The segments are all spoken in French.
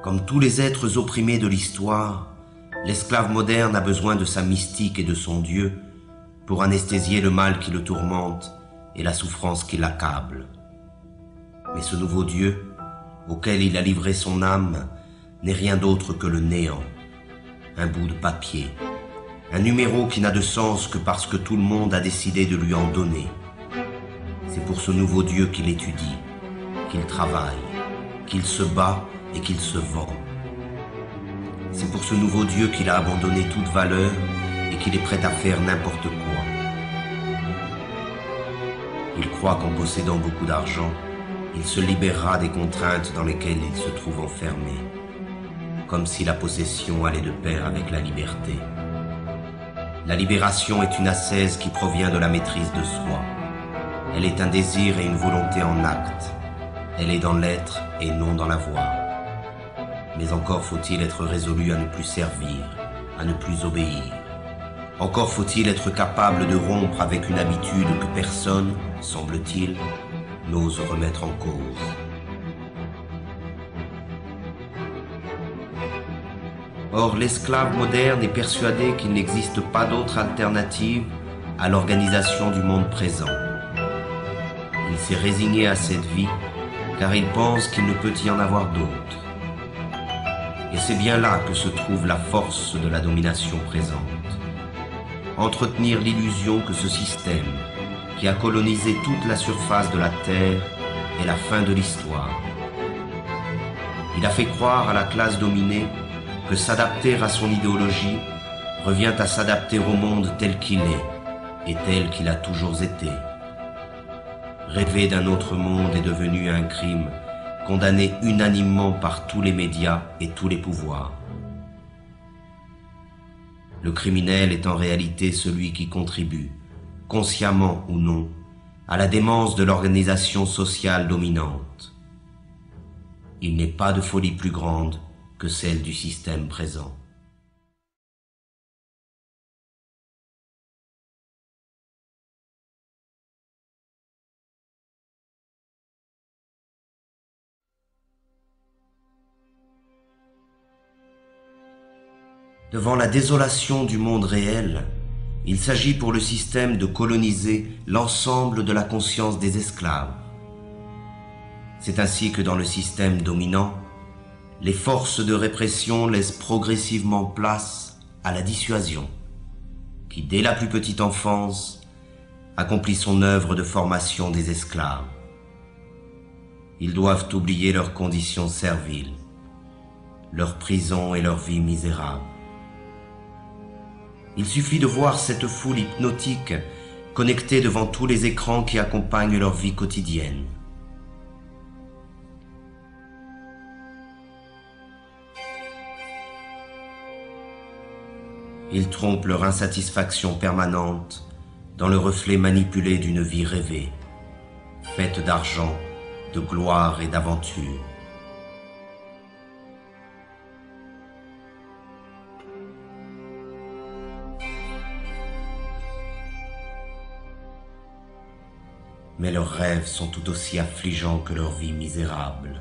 Comme tous les êtres opprimés de l'histoire, l'esclave moderne a besoin de sa mystique et de son Dieu pour anesthésier le mal qui le tourmente et la souffrance qui l'accable. Mais ce nouveau Dieu, auquel il a livré son âme, n'est rien d'autre que le néant, un bout de papier, un numéro qui n'a de sens que parce que tout le monde a décidé de lui en donner. C'est pour ce nouveau Dieu qu'il étudie, qu'il travaille, qu'il se bat et qu'il se vend. C'est pour ce nouveau Dieu qu'il a abandonné toute valeur et qu'il est prêt à faire n'importe quoi. Il croit qu'en possédant beaucoup d'argent, il se libérera des contraintes dans lesquelles il se trouve enfermé, comme si la possession allait de pair avec la liberté. La libération est une ascèse qui provient de la maîtrise de soi. Elle est un désir et une volonté en acte. Elle est dans l'être et non dans l'avoir. Mais encore faut-il être résolu à ne plus servir, à ne plus obéir. Encore faut-il être capable de rompre avec une habitude que personne, semble-t-il, n'ose remettre en cause. Or, l'esclave moderne est persuadé qu'il n'existe pas d'autre alternative à l'organisation du monde présent. Il s'est résigné à cette vie car il pense qu'il ne peut y en avoir d'autre. Et c'est bien là que se trouve la force de la domination présente. Entretenir l'illusion que ce système, qui a colonisé toute la surface de la Terre, est la fin de l'histoire. Il a fait croire à la classe dominée que s'adapter à son idéologie revient à s'adapter au monde tel qu'il est et tel qu'il a toujours été. Rêver d'un autre monde est devenu un crime, condamné unanimement par tous les médias et tous les pouvoirs. Le criminel est en réalité celui qui contribue, consciemment ou non, à la démence de l'organisation sociale dominante. Il n'est pas de folie plus grande que celle du système présent. Devant la désolation du monde réel, il s'agit pour le système de coloniser l'ensemble de la conscience des esclaves. C'est ainsi que dans le système dominant, les forces de répression laissent progressivement place à la dissuasion, qui dès la plus petite enfance accomplit son œuvre de formation des esclaves. Ils doivent oublier leurs conditions serviles, leur prison et leur vie misérable. Il suffit de voir cette foule hypnotique connectée devant tous les écrans qui accompagnent leur vie quotidienne. Ils trompent leur insatisfaction permanente dans le reflet manipulé d'une vie rêvée, faite d'argent, de gloire et d'aventure. Mais leurs rêves sont tout aussi affligeants que leur vie misérable.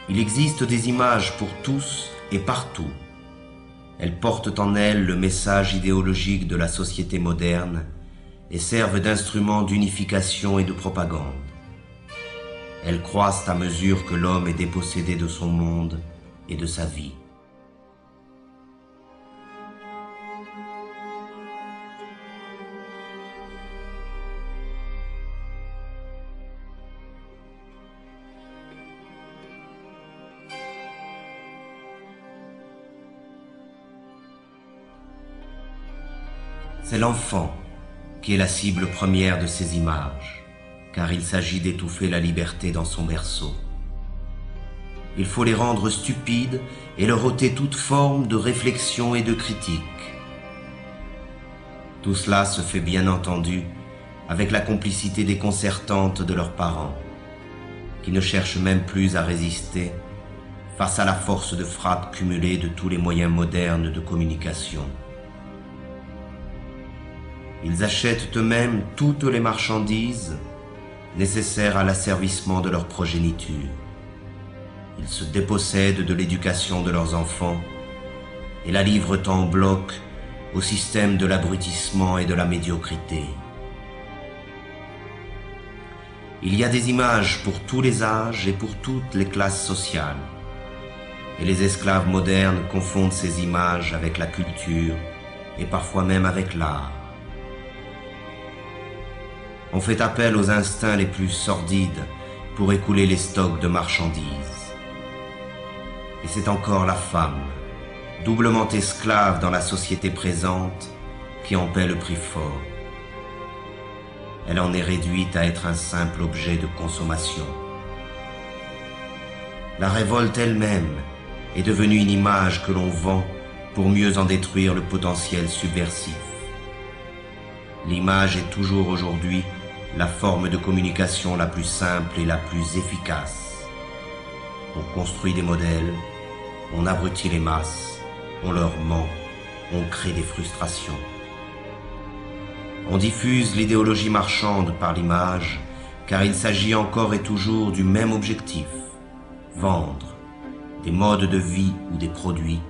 Il existe des images pour tous et partout. Elles portent en elles le message idéologique de la société moderne et servent d'instruments d'unification et de propagande. Elles croissent à mesure que l'homme est dépossédé de son monde et de sa vie. C'est l'enfant qui est la cible première de ces images, car il s'agit d'étouffer la liberté dans son berceau. Il faut les rendre stupides et leur ôter toute forme de réflexion et de critique. Tout cela se fait bien entendu avec la complicité déconcertante de leurs parents, qui ne cherchent même plus à résister face à la force de frappe cumulée de tous les moyens modernes de communication. Ils achètent eux-mêmes toutes les marchandises nécessaires à l'asservissement de leur progéniture. Ils se dépossèdent de l'éducation de leurs enfants et la livrent en bloc au système de l'abrutissement et de la médiocrité. Il y a des images pour tous les âges et pour toutes les classes sociales. Et les esclaves modernes confondent ces images avec la culture et parfois même avec l'art. On fait appel aux instincts les plus sordides pour écouler les stocks de marchandises. Et c'est encore la femme, doublement esclave dans la société présente, qui en paie le prix fort. Elle en est réduite à être un simple objet de consommation. La révolte elle-même est devenue une image que l'on vend pour mieux en détruire le potentiel subversif. L'image est toujours aujourd'hui la forme de communication la plus simple et la plus efficace. On construit des modèles, on abrutit les masses, on leur ment, on crée des frustrations. On diffuse l'idéologie marchande par l'image, car il s'agit encore et toujours du même objectif: vendre des modes de vie ou des produits,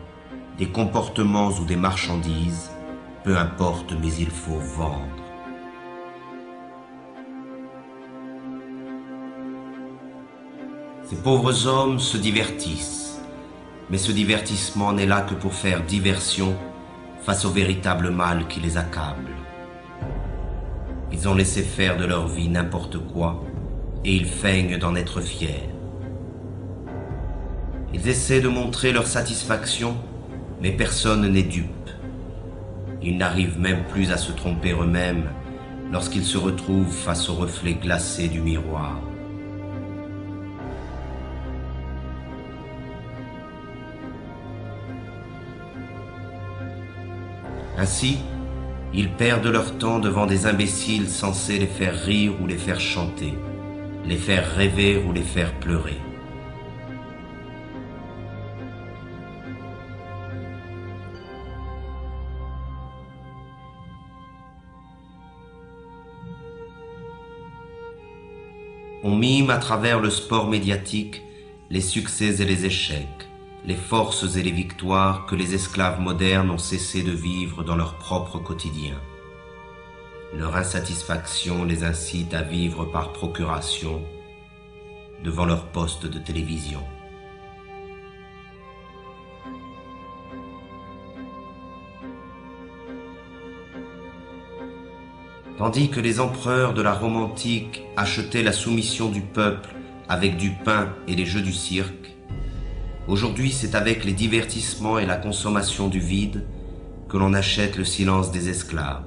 des comportements ou des marchandises, peu importe, mais il faut vendre. Ces pauvres hommes se divertissent, mais ce divertissement n'est là que pour faire diversion face au véritable mal qui les accable. Ils ont laissé faire de leur vie n'importe quoi et ils feignent d'en être fiers. Ils essaient de montrer leur satisfaction, mais personne n'est dupe. Ils n'arrivent même plus à se tromper eux-mêmes lorsqu'ils se retrouvent face au reflet glacé du miroir. Ainsi, ils perdent leur temps devant des imbéciles censés les faire rire ou les faire chanter, les faire rêver ou les faire pleurer. On mime à travers le sport médiatique les succès et les échecs, les forces et les victoires que les esclaves modernes ont cessé de vivre dans leur propre quotidien. Leur insatisfaction les incite à vivre par procuration devant leur poste de télévision. Tandis que les empereurs de la Rome antique achetaient la soumission du peuple avec du pain et les jeux du cirque, aujourd'hui c'est avec les divertissements et la consommation du vide que l'on achète le silence des esclaves.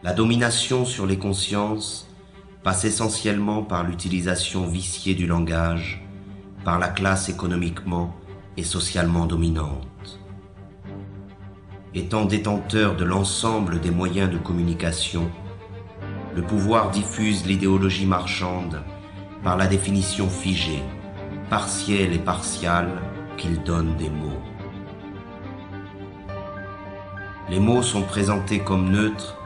La domination sur les consciences passe essentiellement par l'utilisation viciée du langage par la classe économiquement et socialement dominante. Étant détenteur de l'ensemble des moyens de communication, le pouvoir diffuse l'idéologie marchande par la définition figée, partielle et partiale qu'il donne des mots. Les mots sont présentés comme neutres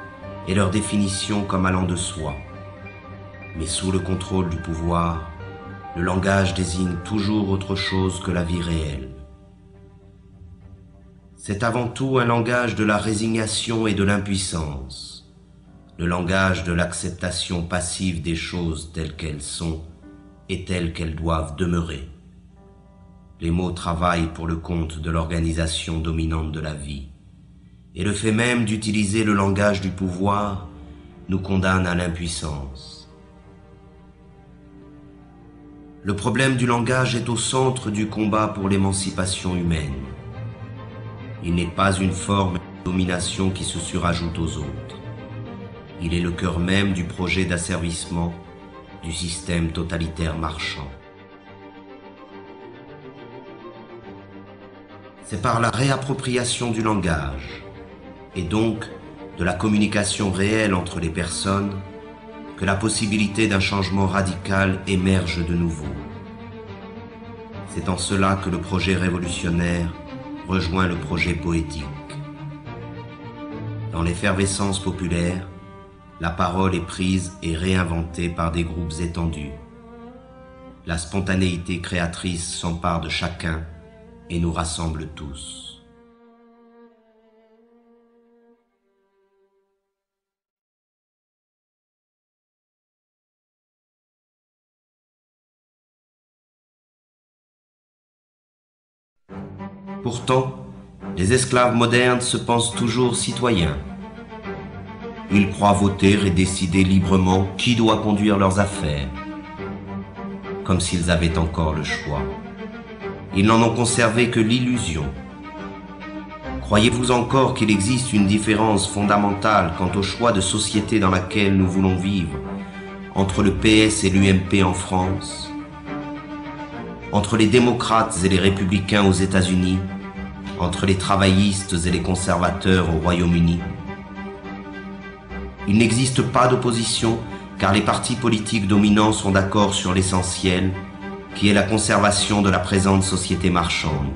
et leur définition comme allant de soi. Mais sous le contrôle du pouvoir, le langage désigne toujours autre chose que la vie réelle. C'est avant tout un langage de la résignation et de l'impuissance, le langage de l'acceptation passive des choses telles qu'elles sont et telles qu'elles doivent demeurer. Les mots travaillent pour le compte de l'organisation dominante de la vie. Et le fait même d'utiliser le langage du pouvoir nous condamne à l'impuissance. Le problème du langage est au centre du combat pour l'émancipation humaine. Il n'est pas une forme de domination qui se surajoute aux autres. Il est le cœur même du projet d'asservissement du système totalitaire marchand. C'est par la réappropriation du langage, et donc de la communication réelle entre les personnes, que la possibilité d'un changement radical émerge de nouveau. C'est en cela que le projet révolutionnaire rejoint le projet poétique. Dans l'effervescence populaire, la parole est prise et réinventée par des groupes étendus. La spontanéité créatrice s'empare de chacun et nous rassemble tous. Pourtant, les esclaves modernes se pensent toujours citoyens. Ils croient voter et décider librement qui doit conduire leurs affaires, comme s'ils avaient encore le choix. Ils n'en ont conservé que l'illusion. Croyez-vous encore qu'il existe une différence fondamentale quant au choix de société dans laquelle nous voulons vivre, entre le PS et l'UMP en France, entre les démocrates et les républicains aux États-Unis, entre les travaillistes et les conservateurs au Royaume-Uni? Il n'existe pas d'opposition car les partis politiques dominants sont d'accord sur l'essentiel, qui est la conservation de la présente société marchande.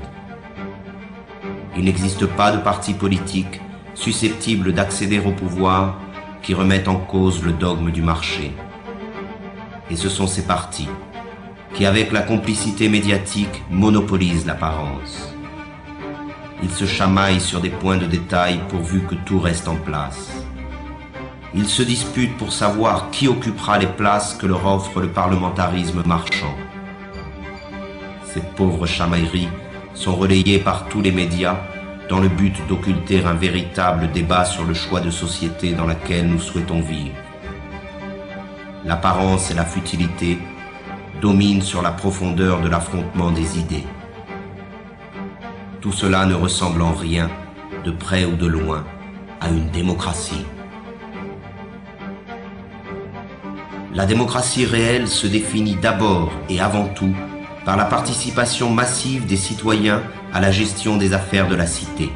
Il n'existe pas de parti politique susceptible d'accéder au pouvoir qui remette en cause le dogme du marché. Et ce sont ces partis qui, avec la complicité médiatique, monopolisent l'apparence. Ils se chamaillent sur des points de détail pourvu que tout reste en place. Ils se disputent pour savoir qui occupera les places que leur offre le parlementarisme marchand. Ces pauvres chamailleries sont relayées par tous les médias dans le but d'occulter un véritable débat sur le choix de société dans laquelle nous souhaitons vivre. L'apparence et la futilité dominent sur la profondeur de l'affrontement des idées. Tout cela ne ressemble en rien, de près ou de loin, à une démocratie. La démocratie réelle se définit d'abord et avant tout par la participation massive des citoyens à la gestion des affaires de la cité.